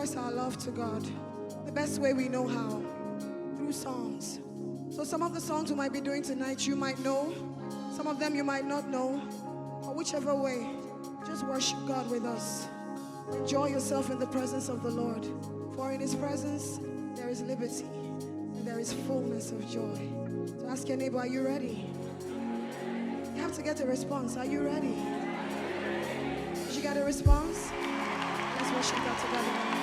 express our love to God the best way we know how, through songs. So some of the songs we might be doing tonight, you might know. Some of them you might not know. Or whichever way, just worship God with us. Enjoy yourself in the presence of the Lord. For in His presence, there is liberty. And there is fullness of joy. So ask your neighbor, are you ready? You have to get a response. Are you ready? Did you get a response? Let's worship God together.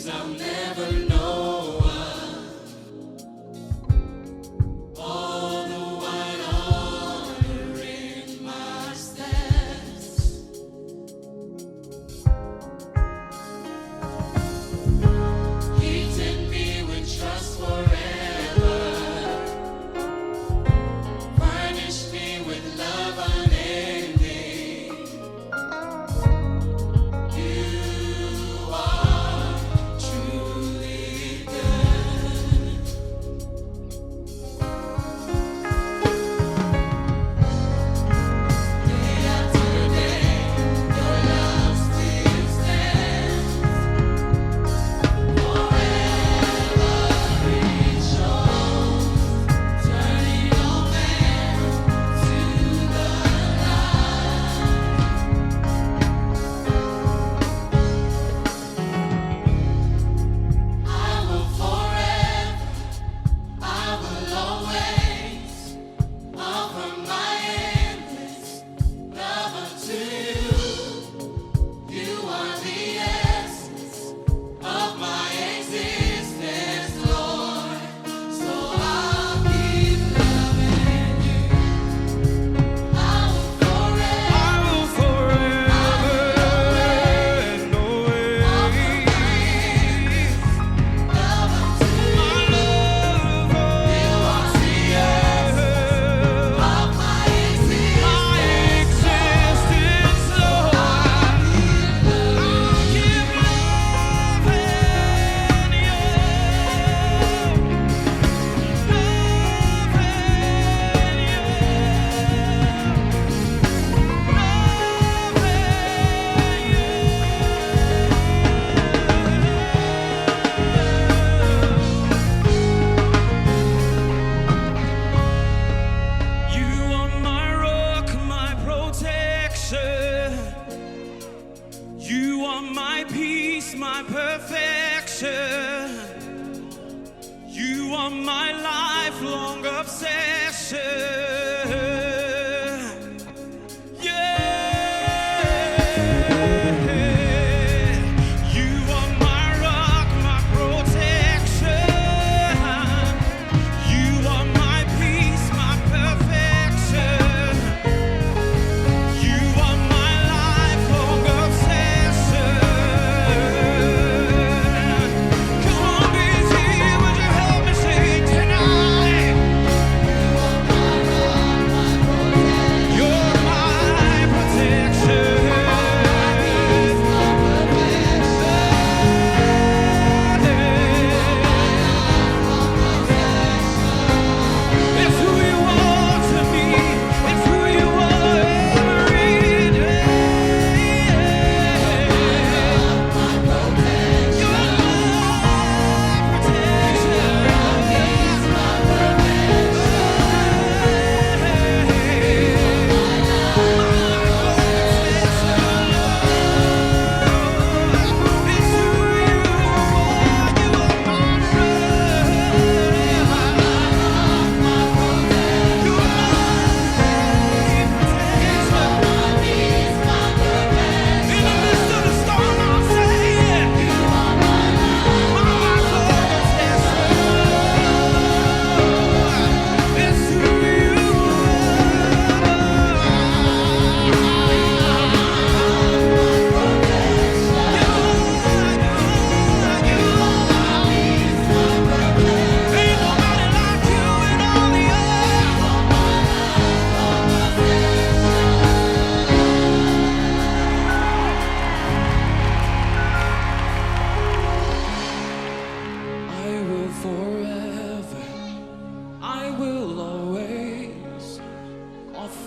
I'll never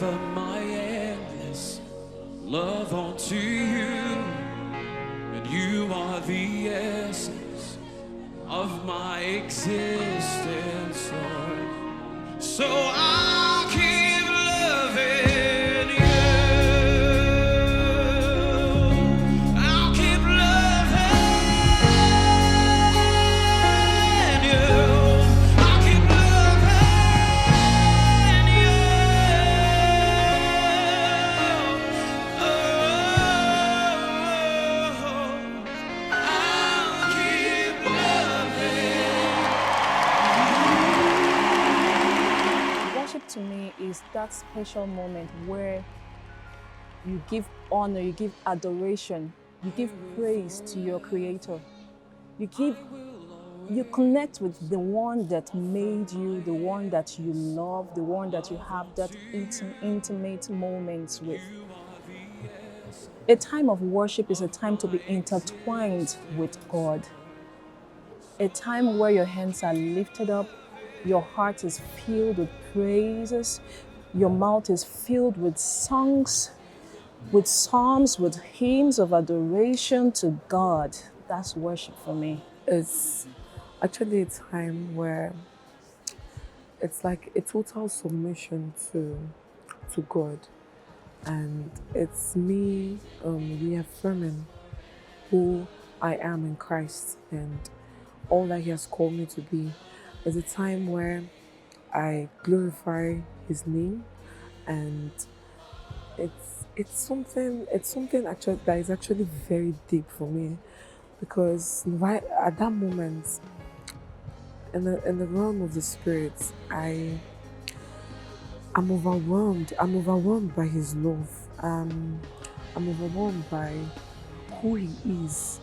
offer my endless love unto you, and you are the essence of my existence, Lord. So I'll keep loving you. I'll keep loving you. I'll keep loving you. I'll keep loving. Worship to me is that special moment where you give honor, you give adoration, you give praise to your Creator. You connect with the one that made you, the one that you love, the one that you have that intimate moments with. A time of worship is a time to be intertwined with God. A time where your hands are lifted up, your heart is filled with praises, your mouth is filled with songs, with psalms, with hymns of adoration to God. That's worship for me. It's actually a time where it's like a total submission to God, and it's me reaffirming who I am in Christ and all that He has called me to be. It's a time where I glorify His name, and it's something actually that is actually very deep for me, because right at that moment in the realm of the spirit, I'm overwhelmed. I'm overwhelmed by His love. I'm overwhelmed by who He is.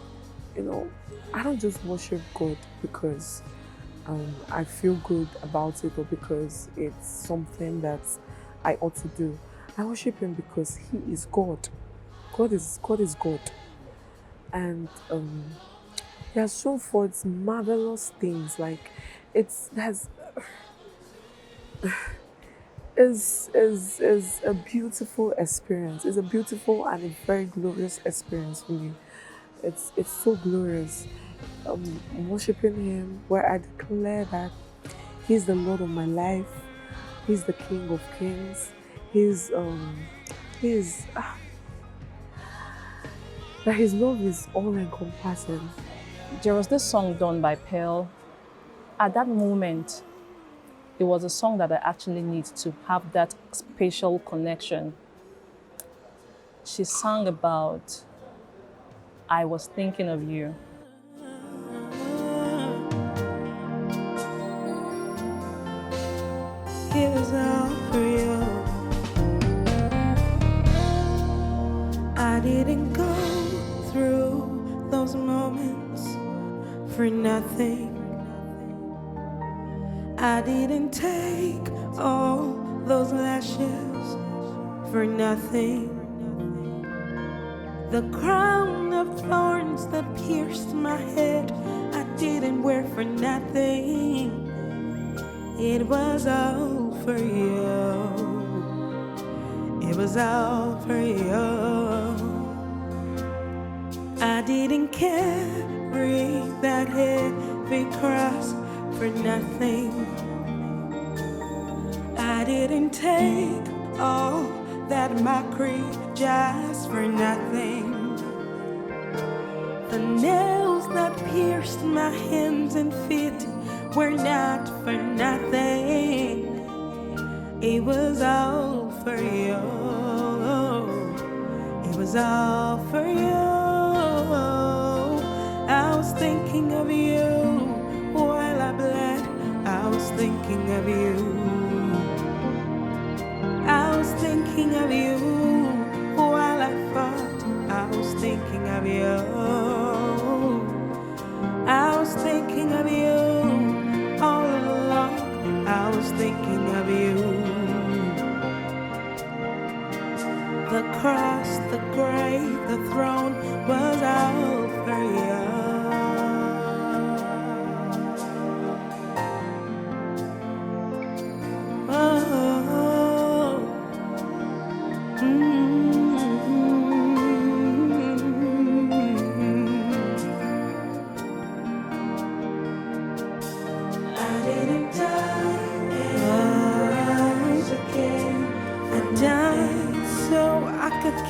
You know, I don't just worship God because I feel good about it or because it's something that I ought to do. I worship Him because He is God. God is God, and He has shown forth marvelous things. Like is a beautiful experience. It's a beautiful and a very glorious experience for me. It's so glorious. Worshiping Him, where I declare that He's the Lord of my life. He's the King of Kings. That His love is all encompassing. There was this song done by Pearl. At that moment, it was a song that I actually need to have that spatial connection. She sang about, I was thinking of you. It was all for you. I didn't go through those moments for nothing. I didn't take all those lashes for nothing. The crown of thorns that pierced my head, I didn't wear for nothing. It was all for you. It was all for you. I didn't carry that heavy cross for nothing. I didn't take all that mockery just for nothing. The nails that pierced my hands and feet were not for nothing. It was all for you. It was all for you. I was thinking of you while I bled. I was thinking of you. I was thinking of you while I fought. I was thinking of you. I was thinking of you all along. I was thinking of you. The cross, the grave, the throne was all for you. Oh,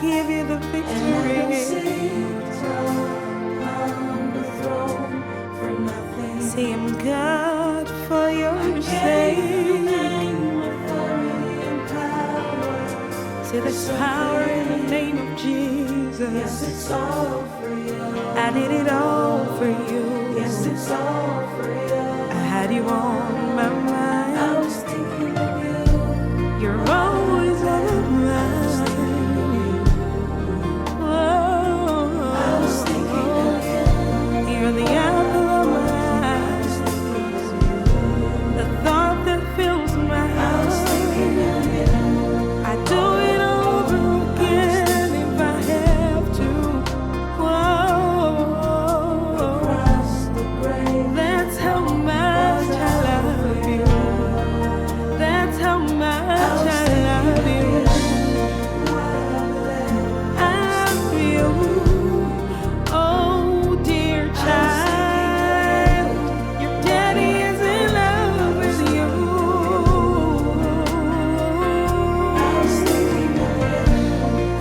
give you the victory. See, I'm God for your sake. See, there's power in the name of Jesus. Yes, it's all for you. I did it all for you. Yes, it's all for you. I had you on my mind. I was thinking of you. You're always on my mind. Oh, I was thinking of you. You're the apple of my eye. The thought that fills my heart. I was thinking of you. I do it over again if I have to. Whoa, that's how much I love you. That's how much I love you. I love you. Oh, dear child, your daddy is in love with you.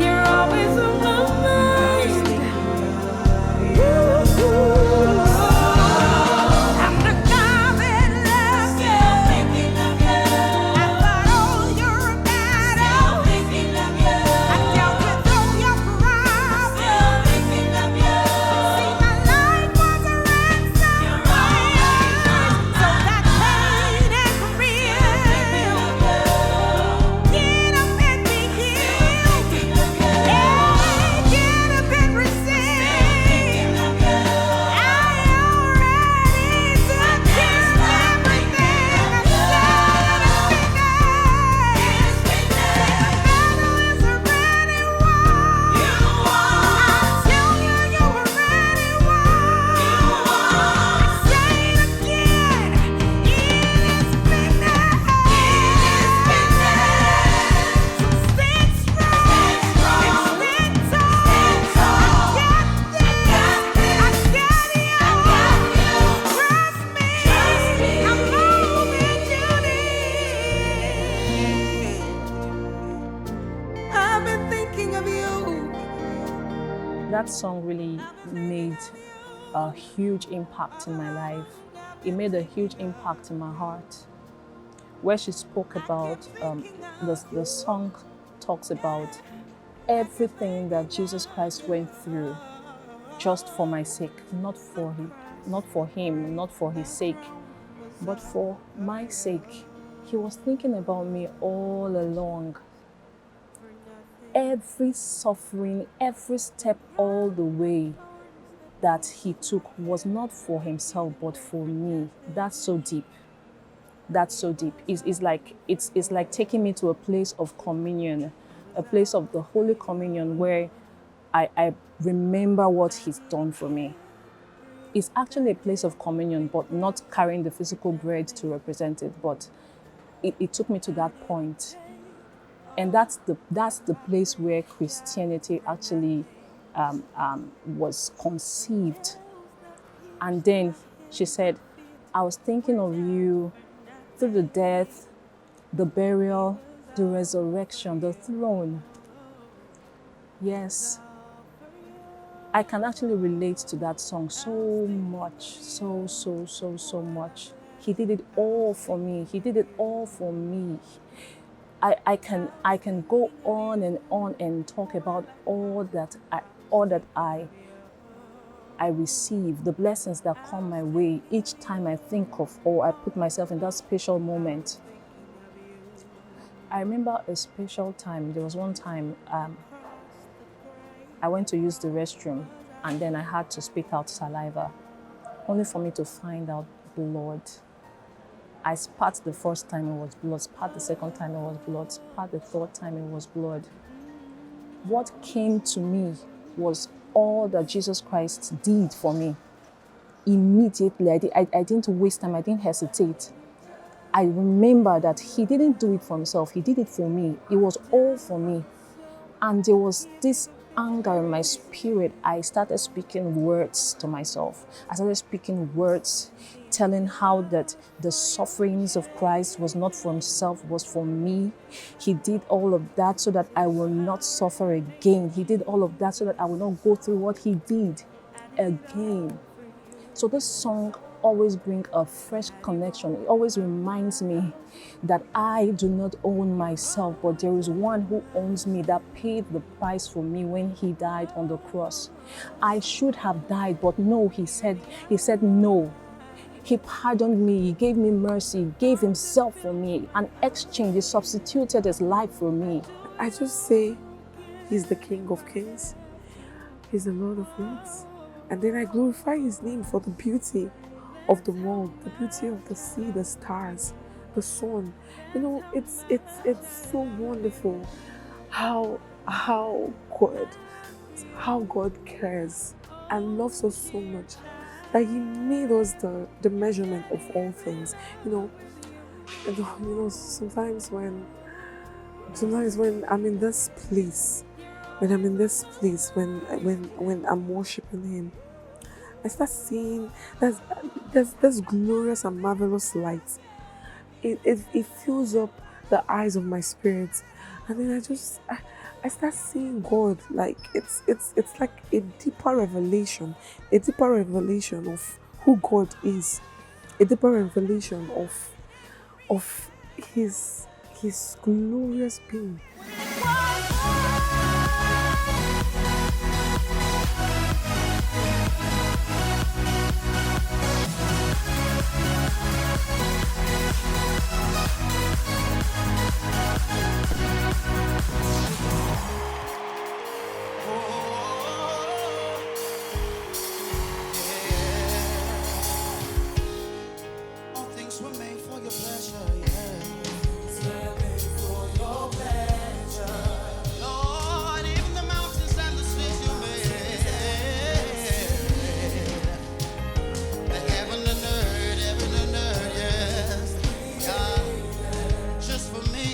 You're always on my mind. I'm the God that loves you. I fought all your battles. I dealt with all your problems. See, my life was a ransom price, so that pain and real. Get up and be healed. Hey, get up and receive. I already took care of everything. I said it's finished. The battle is already won. I tell you, you already won. Say it again. It is finished. So stand strong. Stand tall. I got this. I got you. Trust me. I'm all that you need. I've been thinking of you. That song really made a huge impact in my life. It made a huge impact in my heart. Where she spoke about, the song talks about everything that Jesus Christ went through just for my sake, not for him, not for his sake, but for my sake. He was thinking about me all along. Every suffering, every step all the way that he took was not for himself, but for me. That's so deep. That's so deep. It's like taking me to a place of communion, a place of the Holy Communion where I remember what he's done for me. It's actually a place of communion, but not carrying the physical bread to represent it, but it took me to that point. And that's the place where Christianity actually was conceived. And then she said, I was thinking of you through the death, the burial, the resurrection, the throne. Yes, I can actually relate to that song so much, so much. He did it all for me. He did it all for me. I can go on and talk about all that I receive, the blessings that come my way each time I think of or I put myself in that special moment. I remember a special time. There was one time I went to use the restroom and then I had to spit out saliva, only for me to find out blood. I spat the first time, it was blood. Spat the second time, it was blood. Spat the third time, it was blood. What came to me was all that Jesus Christ did for me. Immediately, I didn't waste time, I didn't hesitate. I remember that he didn't do it for himself, he did it for me. It was all for me. And there was this anger in my spirit. I started speaking words to myself. I started speaking words, telling how that the sufferings of Christ was not for himself, was for me. He did all of that so that I will not suffer again. He did all of that so that I will not go through what he did again. So this song always brings a fresh connection. It always reminds me that I do not own myself, but there is one who owns me, that paid the price for me when he died on the cross. I should have died, but no, he said no. He pardoned me, he gave me mercy, he gave himself for me, an exchange, he substituted his life for me. I just say he's the King of Kings, he's the Lord of Lords. And then I glorify his name for the beauty of the world, the beauty of the sea, the stars, the sun. You know, it's so wonderful how God cares and loves us so much that he made us the measurement of all things. Sometimes when I'm in this place, when I'm worshiping him, I start seeing there's glorious and marvelous light. It fills up the eyes of my spirit, and then I start seeing God. Like it's like a deeper revelation of who God is, a deeper revelation of his glorious being. All things were made for your pleasure, yeah. For your pleasure. Lord, even the mountains and the seas you made. The heaven and earth, yes. God, just for me.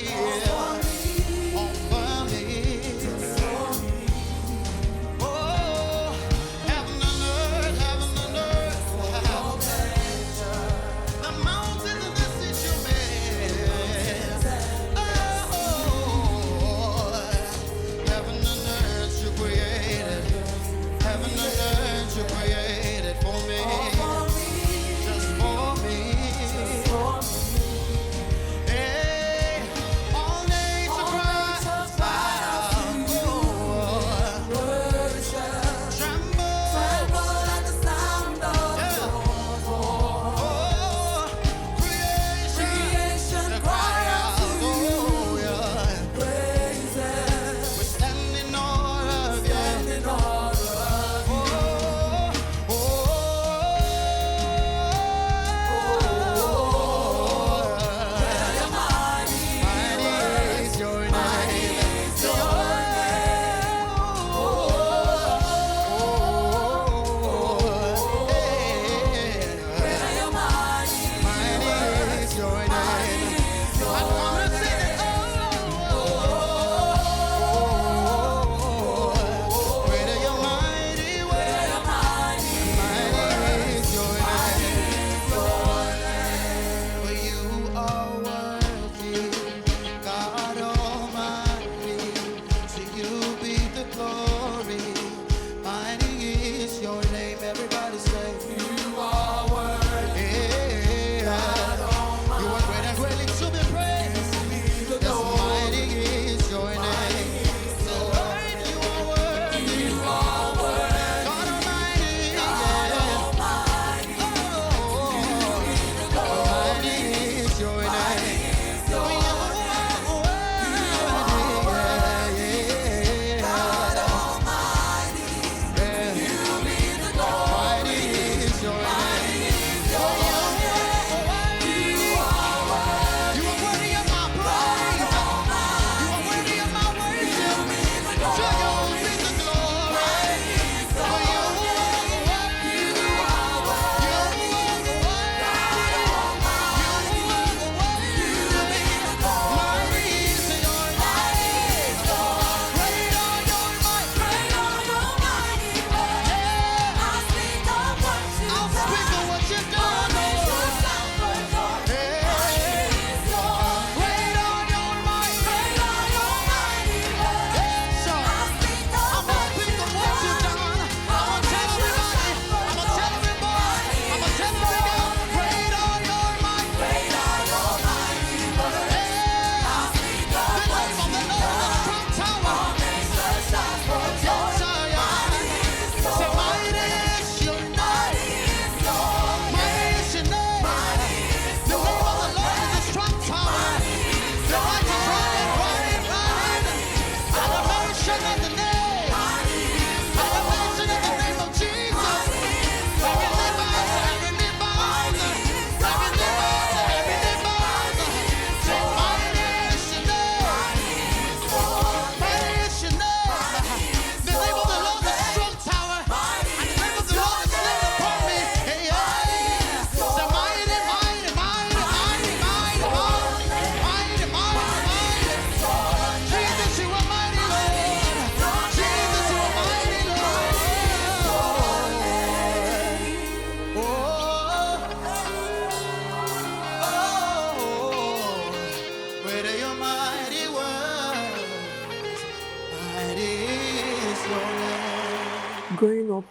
growing up,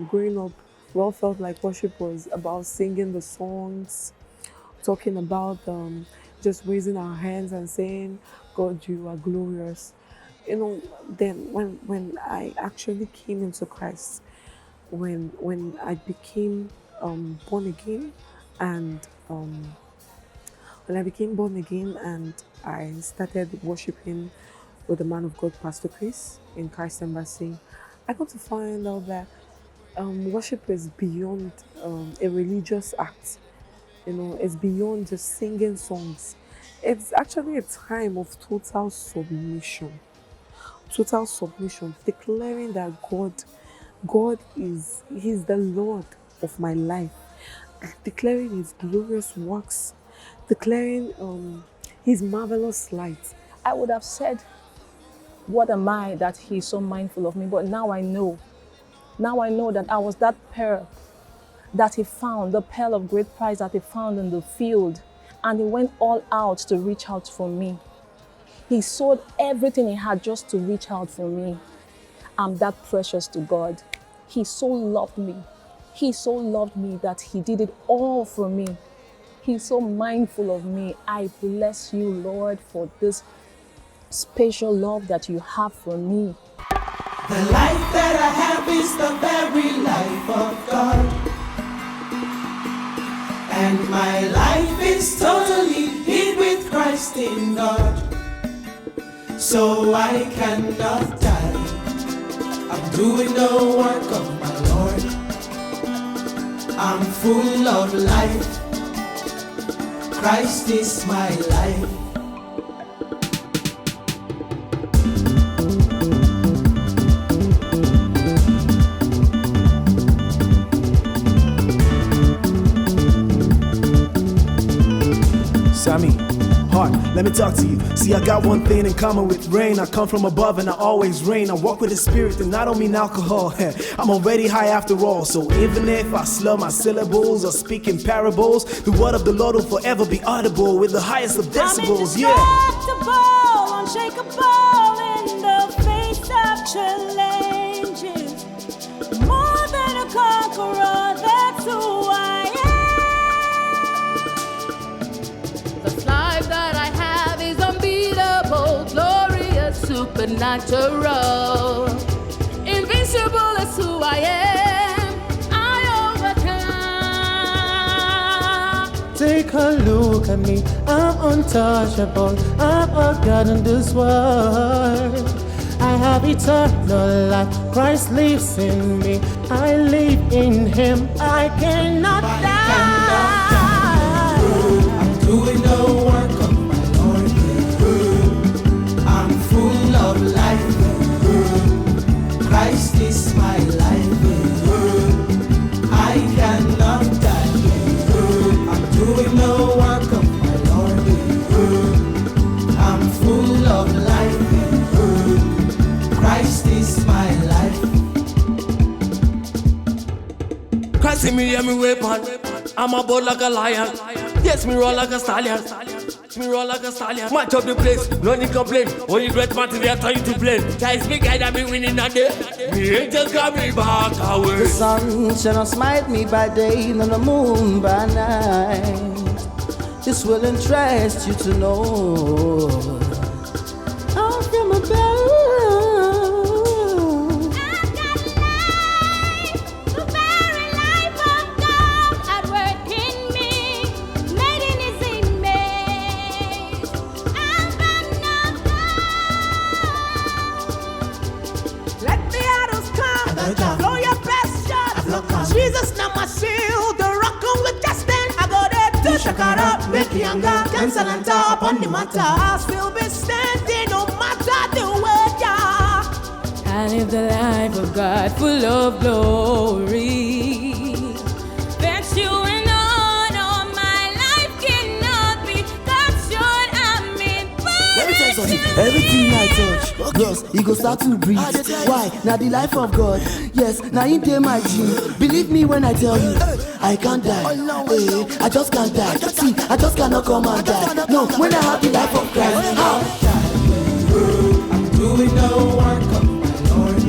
growing up, we all felt like worship was about singing the songs, talking about just raising our hands and saying, God, you are glorious. You know, then when I actually came into Christ, when I became born again, and I started worshiping with the man of God, Pastor Chris, in Christ Embassy, I got to find out that worship is beyond a religious act. You know, it's beyond just singing songs. It's actually a time of total submission, declaring that He's the Lord of my life, declaring His glorious works, declaring His marvelous light. I would have said, what am I that He's so mindful of me? But now I know that I was that pearl that He found, the pearl of great price that He found in the field, and He went all out to reach out for me. He sold everything He had just to reach out for me. I'm that precious to God. He so loved me. He so loved me that He did it all for me. He's so mindful of me. I bless you, Lord, for this special love that you have for me. The life that I have is the very life of God. And my life is totally hid with Christ in God. So I cannot die. I'm doing the work of my Lord. I'm full of life. Christ is my life. Sammy, heart, let me talk to you. See, I got one thing in common with rain. I come from above and I always reign. I walk with the spirit and I don't mean alcohol. I'm already high after all. So even if I slur my syllables or speak in parables, the word of the Lord will forever be audible with the highest of decibels. I'm indestructible, unshakable in the face of challenges. More than a conqueror, that's who I am. Supernatural, invincible is who I am. I overcome. Take a look at me, I'm untouchable. I'm a God in this world. I have eternal life. Christ lives in me. I live in Him. I cannot die. I'm doing the work of my Lord. I'm full of life. Christ is my life. I cannot die. I'm doing the work of my Lord. I'm full of life. Christ is my life. Christ in me, every weapon. I'm a bold like a lion. Yes, me roll like a stallion. Me roll like a stallion. Match up the place, no need complain. Only great material tell you to blame. Guys, me guide and me winning a day. Me angels got me back away. The sun shall not smite me by day, nor the moon by night. This will interest you to know. I'm from above. I've got life, the very life of God at work in me, made in His image. I'm not Let the others come, blow your best shot. Jesus, now my shield, the rock on with the stand. I go there to shakara, make younger, cancel and top on the matter. I'll still be standing no matter the weather. I live the life of God full of glory. That's you and all my life cannot be cut short. I'm in Let me tell you something. Everything I touch, girls, you go start to breathe. Why? Now the life of God. Yes, now in day my dream. Believe me when I tell you, I can't die. I just can't die. See, I just cannot come and die. No, when I have the life of Christ, how? I'm doing the work of my Lord.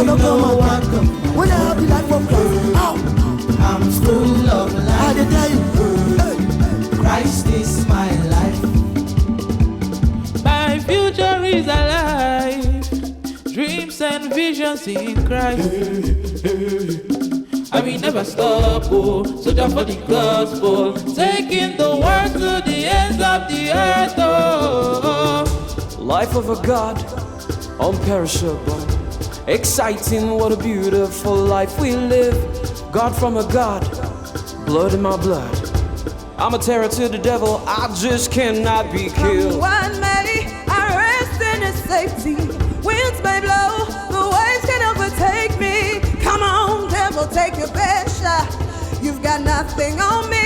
gonna come again. When I have the life of Christ, I'm full of life. I did tell you, Christ is my life. My future is alive. Dreams and visions in Christ. I will never stop, oh, soldier for the gospel, taking the word to the ends of the earth, oh. Life of a God, unperishable, exciting, what a beautiful life we live. God from a God, blood in my blood. I'm a terror to the devil, I just cannot be killed. One may I rest in his safety. Winds may blow, the waves can overtake me. Come on, devil, take your best shot. You've got nothing on me.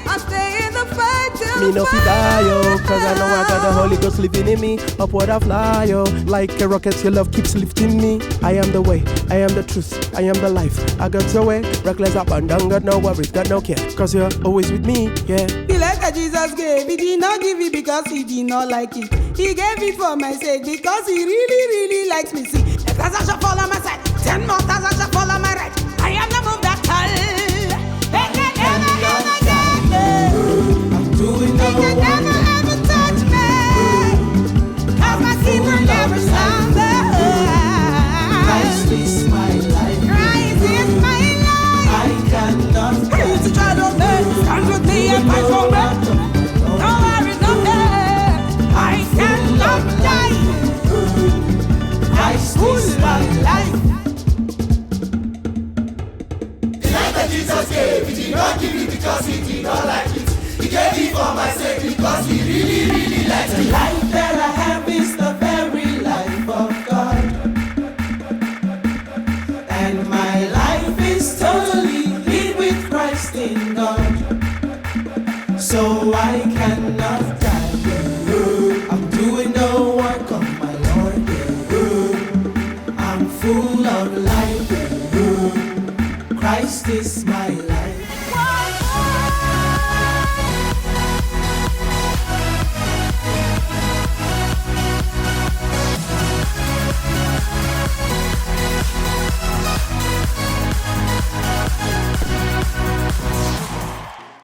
I stay in the fight till Me no fi die, yo, cause I know I got the Holy Ghost living in me. Upward I fly, yo, like a rocket, your love keeps lifting me. I am the way, I am the truth, I am the life. I got your way, reckless up and down, got no worries, got no care, cause you're always with me, yeah. The letter Jesus gave, he did not give it because he did not like it. He gave it for my sake because he really, really likes me. See, a thousand shall fall on my side, 10 more thousand shall fall on my right. I am the move that call. They can never ever get me. They can never ever touch me. Cause my keeper never slumbers. Christ is my life. Christ is my life. I cannot I used to try to stand with me and fight for me. No worries, no care. I cannot die. Christ is my life. the life that Jesus gave, he did not give it because he did not like it. He gave it for my sake because he really, really likes The it. life that I have is the very life of God. And my life is totally lit with Christ in God. So I cannot die. I'm doing the work of my Lord. I'm full of life. Christ is my life.